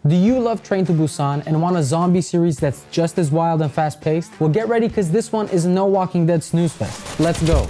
Do you love Train to Busan and want a zombie series that's just as wild and fast-paced? Well, get ready because this one is no Walking Dead snooze fest. Let's go.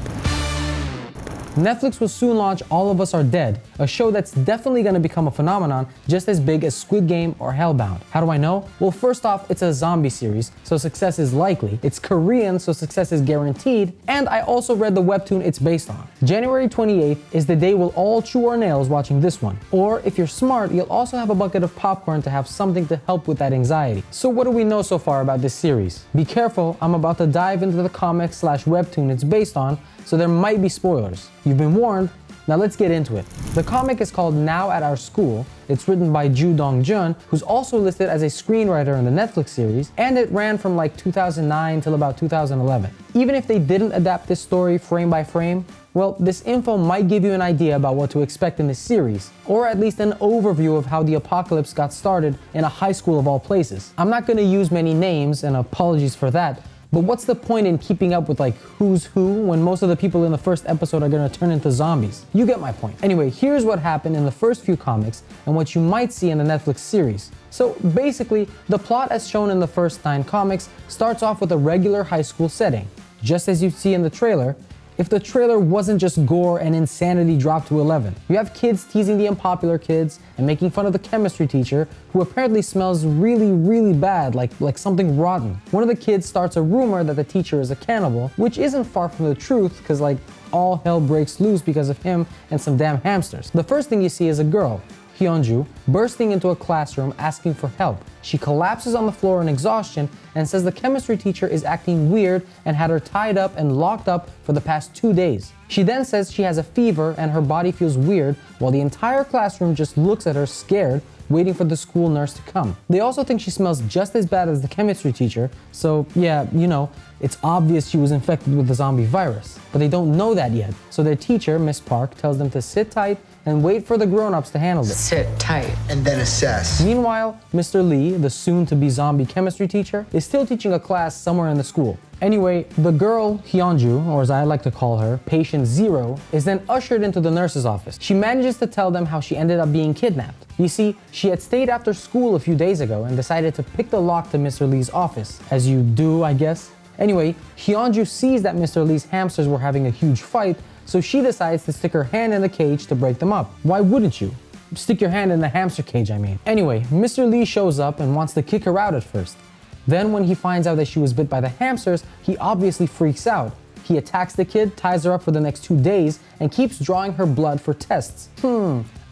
Netflix will soon launch All of Us Are Dead, a show that's definitely going to become a phenomenon just as big as Squid Game or Hellbound. How do I know? Well, first off, it's a zombie series, so success is likely. It's Korean, so success is guaranteed. And I also read the webtoon it's based on. January 28th is the day we'll all chew our nails watching this one. Or if you're smart, you'll also have a bucket of popcorn to have something to help with that anxiety. So what do we know so far about this series? Be careful, I'm about to dive into the comic/webtoon it's based on, so there might be spoilers. You've been warned. Now let's get into it. The comic is called Now at Our School. It's written by Ju Dong-jun, who's also listed as a screenwriter in the Netflix series, and it ran from like 2009 till about 2011. Even if they didn't adapt this story frame by frame, well, this info might give you an idea about what to expect in this series, or at least an overview of how the apocalypse got started in a high school of all places. I'm not going to use many names, and apologies for that, but what's the point in keeping up with like who's who when most of the people in the first episode are gonna turn into zombies? You get my point. Anyway, here's what happened in the first few comics and what you might see in the Netflix series. So basically, the plot as shown in the first 9 comics starts off with a regular high school setting, just as you see in the trailer, if the trailer wasn't just gore and insanity dropped to 11. You have kids teasing the unpopular kids and making fun of the chemistry teacher, who apparently smells really bad, like something rotten. One of the kids starts a rumor that the teacher is a cannibal, which isn't far from the truth because like all hell breaks loose because of him and some damn hamsters. The first thing you see is a girl, Hyunju, bursting into a classroom asking for help. She collapses on the floor in exhaustion and says the chemistry teacher is acting weird and had her tied up and locked up for the past 2 days. She then says she has a fever and her body feels weird while the entire classroom just looks at her scared, waiting for the school nurse to come. They also think she smells just as bad as the chemistry teacher, so yeah, you know, it's obvious she was infected with the zombie virus. But they don't know that yet, so their teacher, Miss Park, tells them to sit tight and wait for the grown-ups to handle this. Sit tight. And then assess. Meanwhile, Mr. Lee, the soon-to-be zombie chemistry teacher, is still teaching a class somewhere in the school. Anyway, the girl, Hyunju, or as I like to call her, Patient Zero, is then ushered into the nurse's office. She manages to tell them how she ended up being kidnapped. You see, she had stayed after school a few days ago and decided to pick the lock to Mr. Lee's office, as you do, I guess. Anyway, Hyunju sees that Mr. Lee's hamsters were having a huge fight, so she decides to stick her hand in the cage to break them up. Why wouldn't you? Stick your hand in the hamster cage, I mean. Anyway, Mr. Lee shows up and wants to kick her out at first. Then when he finds out that she was bit by the hamsters, he obviously freaks out. He attacks the kid, ties her up for the next 2 days, and keeps drawing her blood for tests.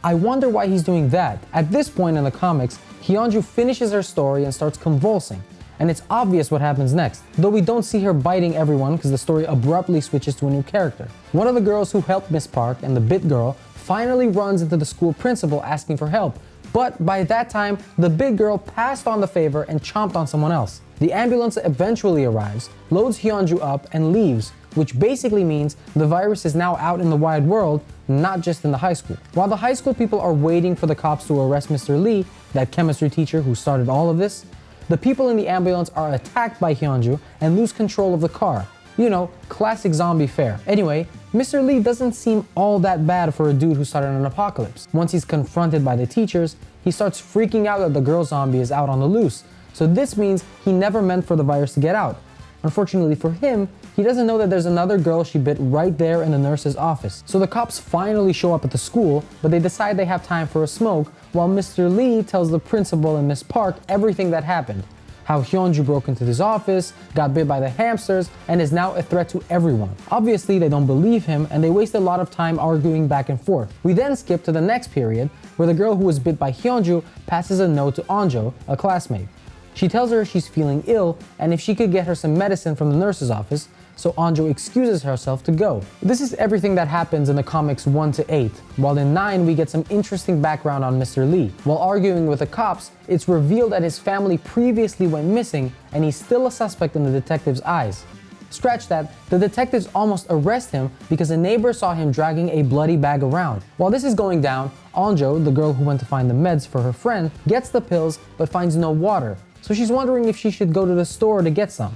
I wonder why he's doing that. At this point in the comics, Hyunju finishes her story and starts convulsing. And it's obvious what happens next, though we don't see her biting everyone because the story abruptly switches to a new character. One of the girls who helped Miss Park and the bit girl finally runs into the school principal asking for help, but by that time, the big girl passed on the favor and chomped on someone else. The ambulance eventually arrives, loads Hyunju up, and leaves, which basically means the virus is now out in the wide world, not just in the high school. While the high school people are waiting for the cops to arrest Mr. Lee, that chemistry teacher who started all of this, the people in the ambulance are attacked by Hyunju and lose control of the car. You know, classic zombie fare. Anyway, Mr. Lee doesn't seem all that bad for a dude who started an apocalypse. Once he's confronted by the teachers, he starts freaking out that the girl zombie is out on the loose. So this means he never meant for the virus to get out. Unfortunately for him, he doesn't know that there's another girl she bit right there in the nurse's office. So the cops finally show up at the school, but they decide they have time for a smoke, while Mr. Lee tells the principal and Miss Park everything that happened. How Hyunju broke into his office, got bit by the hamsters, and is now a threat to everyone. Obviously, they don't believe him, and they waste a lot of time arguing back and forth. We then skip to the next period, where the girl who was bit by Hyunju passes a note to Onjo, a classmate. She tells her she's feeling ill, and if she could get her some medicine from the nurse's office, so Onjo excuses herself to go. This is everything that happens in the comics 1 to 8, while in 9 we get some interesting background on Mr. Lee. While arguing with the cops, it's revealed that his family previously went missing and he's still a suspect in the detective's eyes. Scratch that, the detectives almost arrest him because a neighbor saw him dragging a bloody bag around. While this is going down, Onjo, the girl who went to find the meds for her friend, gets the pills but finds no water, so she's wondering if she should go to the store to get some.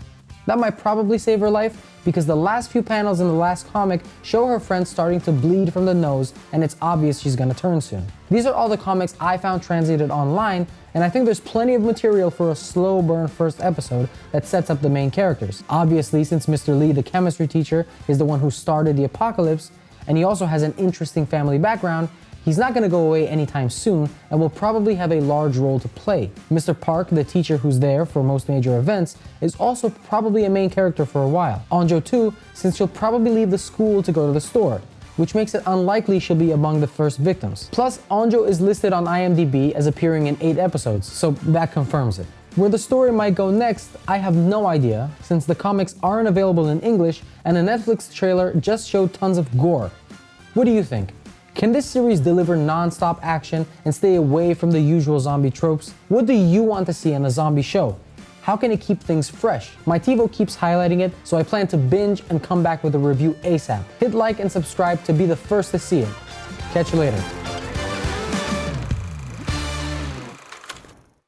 That might probably save her life, because the last few panels in the last comic show her friend starting to bleed from the nose, and it's obvious she's gonna turn soon. These are all the comics I found translated online, and I think there's plenty of material for a slow burn first episode that sets up the main characters. Obviously, since Mr. Lee, the chemistry teacher, is the one who started the apocalypse, and he also has an interesting family background, he's not going to go away anytime soon and will probably have a large role to play. Mr. Park, the teacher who's there for most major events, is also probably a main character for a while. Anjo too, since she'll probably leave the school to go to the store, which makes it unlikely she'll be among the first victims. Plus, Anjo is listed on IMDb as appearing in 8 episodes, so that confirms it. Where the story might go next, I have no idea, since the comics aren't available in English and a Netflix trailer just showed tons of gore. What do you think? Can this series deliver non-stop action and stay away from the usual zombie tropes? What do you want to see in a zombie show? How can it keep things fresh? My TiVo keeps highlighting it, so I plan to binge and come back with a review ASAP. Hit like and subscribe to be the first to see it. Catch you later.